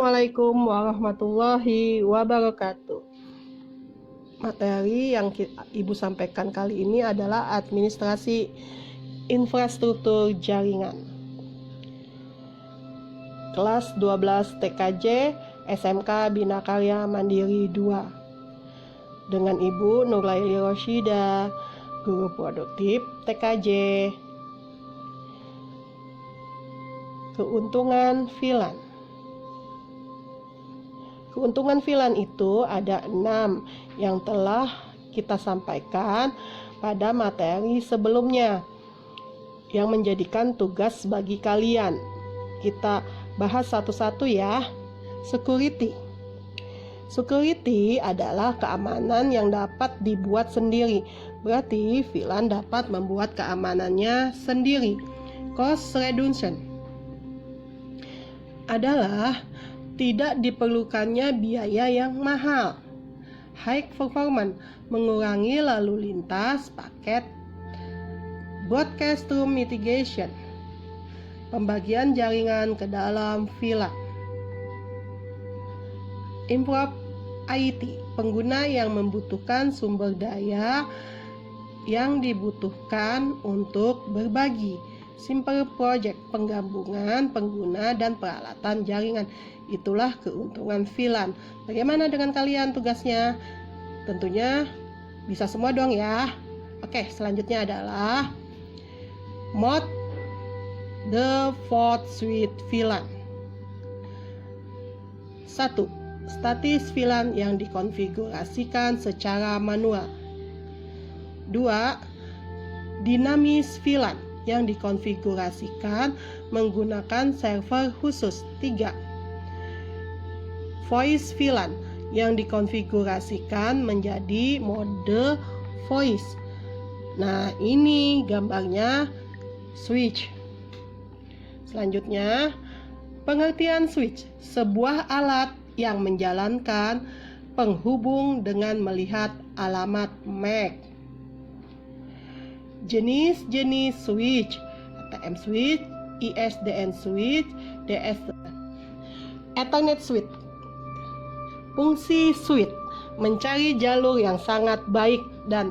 Assalamualaikum warahmatullahi wabarakatuh. Materi yang Ibu sampaikan kali ini adalah administrasi infrastruktur jaringan. Kelas 12 TKJ SMK Bina Karya Mandiri 2. Dengan Ibu Nurlaili Rosyida, Guru Produktif TKJ. Keuntungan VLAN. Keuntungan VLAN itu ada 6 yang telah kita sampaikan pada materi sebelumnya yang menjadikan tugas bagi kalian. Kita bahas satu-satu ya. Security. Security adalah keamanan yang dapat dibuat sendiri. Berarti VLAN dapat membuat keamanannya sendiri. Cost reduction adalah tidak diperlukannya biaya yang mahal. High performance mengurangi lalu lintas paket. Broadcast room mitigation, pembagian jaringan ke dalam VLAN. Improve IT, pengguna yang membutuhkan sumber daya yang dibutuhkan untuk berbagi. Simple project, penggabungan pengguna dan peralatan jaringan. Itulah keuntungan VLAN. Bagaimana dengan kalian tugasnya? Tentunya bisa semua dong ya. Oke, selanjutnya adalah Mode Default Switch VLAN. 1. Statis VLAN yang dikonfigurasikan secara manual. 2. Dinamis VLAN yang dikonfigurasikan menggunakan server khusus. 3. Voice VLAN yang dikonfigurasikan menjadi mode voice. Nah, ini gambarnya switch. Selanjutnya, pengertian switch, sebuah alat yang menjalankan penghubung dengan melihat alamat MAC. Jenis-jenis switch, ATM switch, ISDN switch, DSL. Ethernet switch. Fungsi switch mencari jalur yang sangat baik dan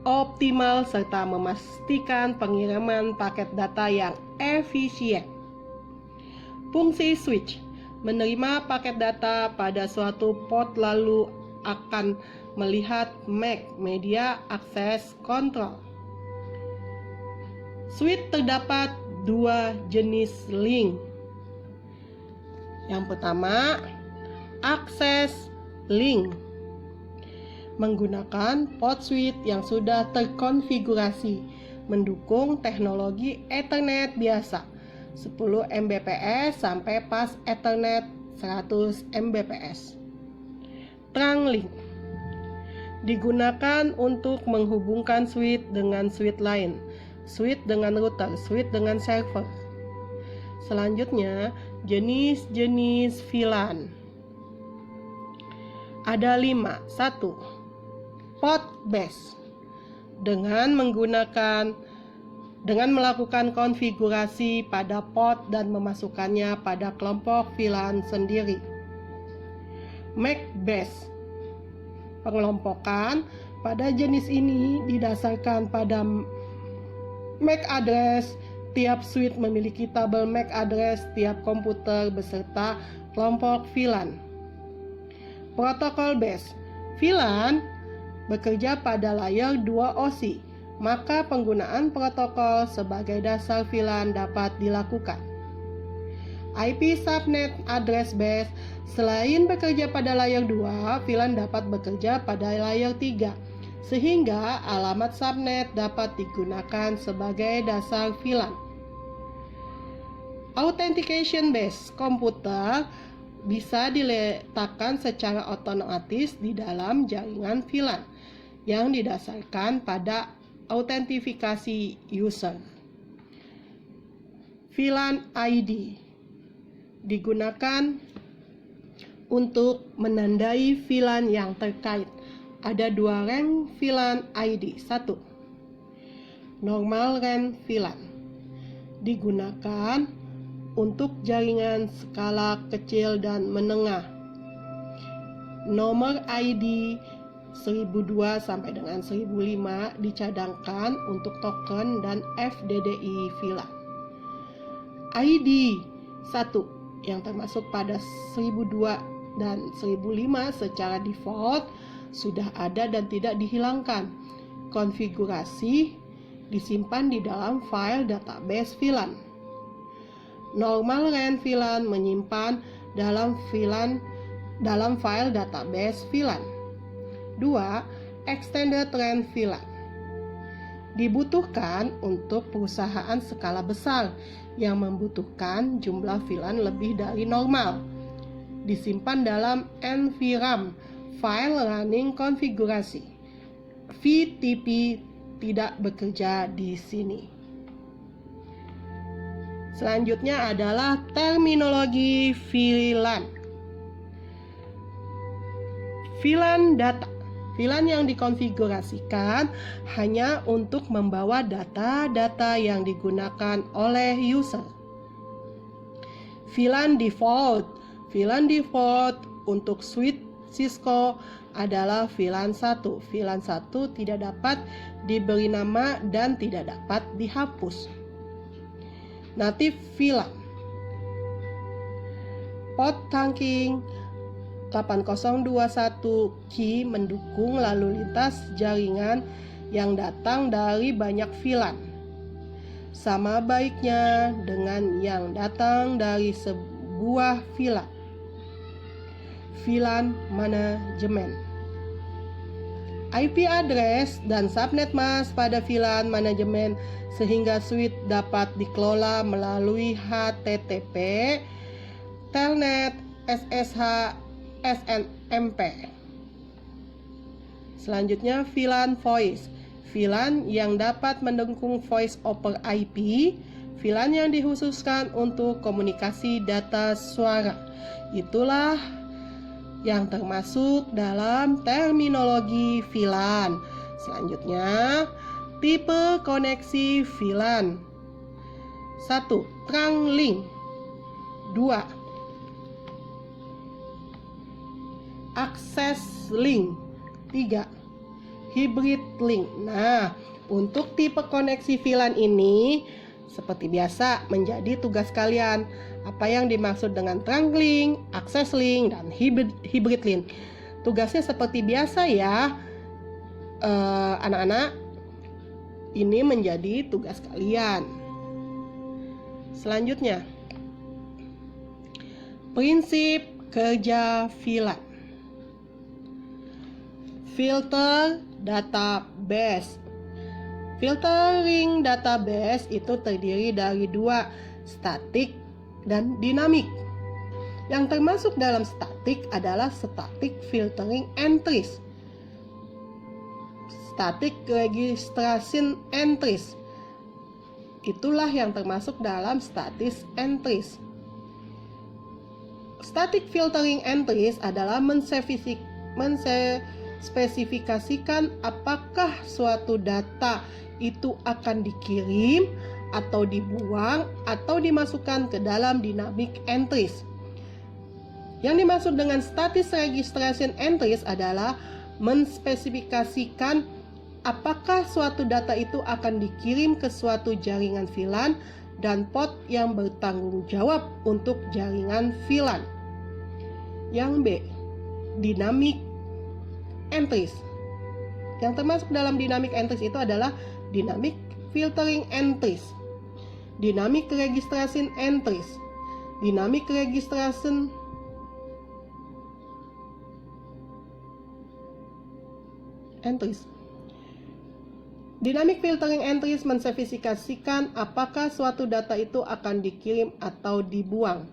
optimal serta memastikan pengiriman paket data yang efisien. Fungsi switch menerima paket data pada suatu port lalu akan melihat MAC, media access control. Switch terdapat 2 jenis link. Yang pertama, access link menggunakan port switch yang sudah terkonfigurasi mendukung teknologi Ethernet biasa 10 Mbps sampai pas Ethernet 100 Mbps. Trunk link digunakan untuk menghubungkan switch dengan switch lain, switch dengan router, switch dengan server. Selanjutnya, jenis-jenis VLAN. Ada 5. 1. Port base. Dengan melakukan konfigurasi pada port dan memasukkannya pada kelompok VLAN sendiri. MAC base. Pengelompokan pada jenis ini didasarkan pada MAC address. Tiap switch memiliki tabel MAC address tiap komputer beserta kelompok VLAN. Protokol base. VLAN bekerja pada layer 2 OSI, maka penggunaan protokol sebagai dasar VLAN dapat dilakukan. IP subnet address base. Selain bekerja pada layer 2, VLAN dapat bekerja pada layer 3, sehingga alamat subnet dapat digunakan sebagai dasar VLAN. Authentication base. Komputer bisa diletakkan secara otomatis di dalam jaringan VLAN yang didasarkan pada autentifikasi user. VLAN ID digunakan untuk menandai VLAN yang terkait. Ada 2 rank VLAN ID. 1. Normal rank VLAN digunakan untuk jaringan skala kecil dan menengah. Nomor ID 1002 sampai dengan 1005 dicadangkan untuk token dan FDDI VLAN. ID 1 yang termasuk pada 1002 dan 1005 secara default sudah ada dan tidak dihilangkan. Konfigurasi disimpan di dalam file database VLAN. Normal RAN VLAN menyimpan dalam file database VLAN. 2. Extended RAN VLAN dibutuhkan untuk perusahaan skala besar yang membutuhkan jumlah VLAN lebih dari normal. Disimpan dalam NVRAM, file running konfigurasi. VTP tidak bekerja di sini. Selanjutnya adalah terminologi VLAN. VLAN data. VLAN yang dikonfigurasikan hanya untuk membawa data-data yang digunakan oleh user. VLAN default. VLAN default untuk suite Cisco adalah VLAN 1. VLAN 1 tidak dapat diberi nama dan tidak dapat dihapus. Native VLAN. Port trunking 8021 key mendukung lalu lintas jaringan yang datang dari banyak VLAN. Sama baiknya dengan yang datang dari sebuah VLAN. VLAN manajemen. IP address dan subnet mask pada VLAN manajemen sehingga suite dapat dikelola melalui HTTP, Telnet, SSH, SNMP. Selanjutnya VLAN voice. VLAN yang dapat mendukung voice over IP. VLAN yang dikhususkan untuk komunikasi data suara. Itulah yang termasuk dalam terminologi VLAN. Selanjutnya, tipe koneksi VLAN. 1. Trunk link. 2. Access link. 3. Hybrid link. Nah, untuk tipe koneksi VLAN ini seperti biasa menjadi tugas kalian. Apa yang dimaksud dengan trunk link, access link, dan hybrid link. Tugasnya seperti biasa ya, anak-anak. Ini menjadi tugas kalian. Selanjutnya, prinsip kerja VLAN. Filter database. Filtering database itu terdiri dari 2, static dan dinamik. Yang termasuk dalam static adalah static filtering entries, static registration entries. Itulah yang termasuk dalam static entries. Static filtering entries adalah menspesifikasikan apakah suatu data itu akan dikirim atau dibuang atau dimasukkan ke dalam dynamic entries. Yang dimaksud dengan static registration entries adalah menspesifikasikan apakah suatu data itu akan dikirim ke suatu jaringan VLAN dan port yang bertanggung jawab untuk jaringan VLAN. Yang B, dynamic entries. Yang termasuk dalam dynamic entries itu adalah dynamic filtering entries, dynamic registration entries, dynamic registration entries. Dynamic filtering entries menspesifikasikan apakah suatu data itu akan dikirim atau dibuang.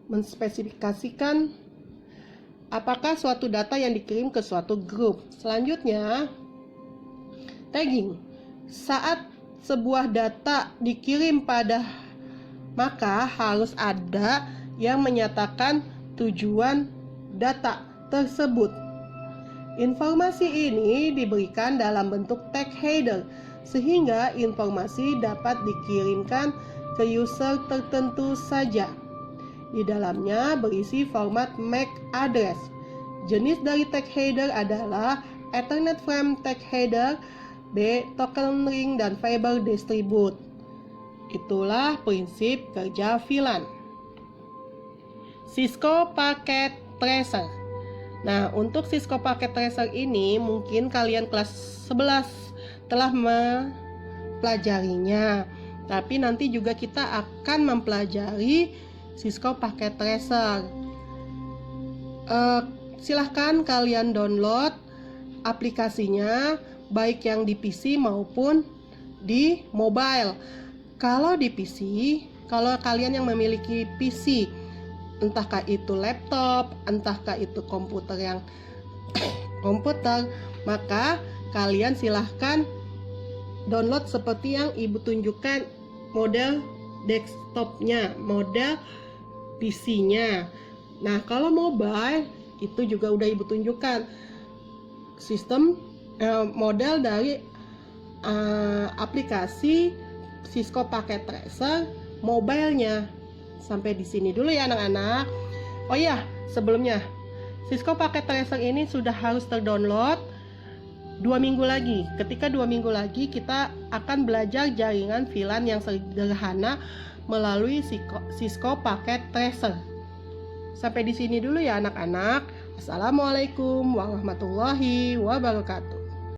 Menspesifikasikan apakah suatu data yang dikirim ke suatu grup. Selanjutnya, tagging. Saat sebuah data dikirim maka harus ada yang menyatakan tujuan data tersebut. Informasi ini diberikan dalam bentuk tag header. sehingga informasi dapat dikirimkan ke user tertentu saja. Di dalamnya berisi format MAC address. Jenis dari tag header adalah Ethernet Frame Tag Header, B. Token Ring, dan Fiber Distribute. Itulah prinsip kerja VLAN. Cisco Packet Tracer. Nah, untuk Cisco Packet Tracer ini mungkin kalian kelas 11 telah mempelajarinya. Tapi nanti juga kita akan mempelajari Cisco Packet Tracer. Silahkan kalian download aplikasinya, baik yang di PC maupun di mobile. Kalau di PC, kalau kalian yang memiliki PC, entahkah itu laptop, entahkah itu komputer maka kalian silahkan download seperti yang ibu tunjukkan model desktopnya, model PC-nya. Nah, kalau mobile itu juga udah ibu tunjukkan sistem model dari aplikasi Cisco Packet Tracer mobile-nya. Sampai di sini dulu ya anak-anak. Oh iya, sebelumnya Cisco Packet Tracer ini sudah harus terdownload 2 minggu lagi. Ketika 2 minggu lagi kita akan belajar jaringan VLAN yang sederhana melalui Cisco Packet Tracer. Sampai di sini dulu ya anak-anak. Assalamualaikum warahmatullahi wabarakatuh.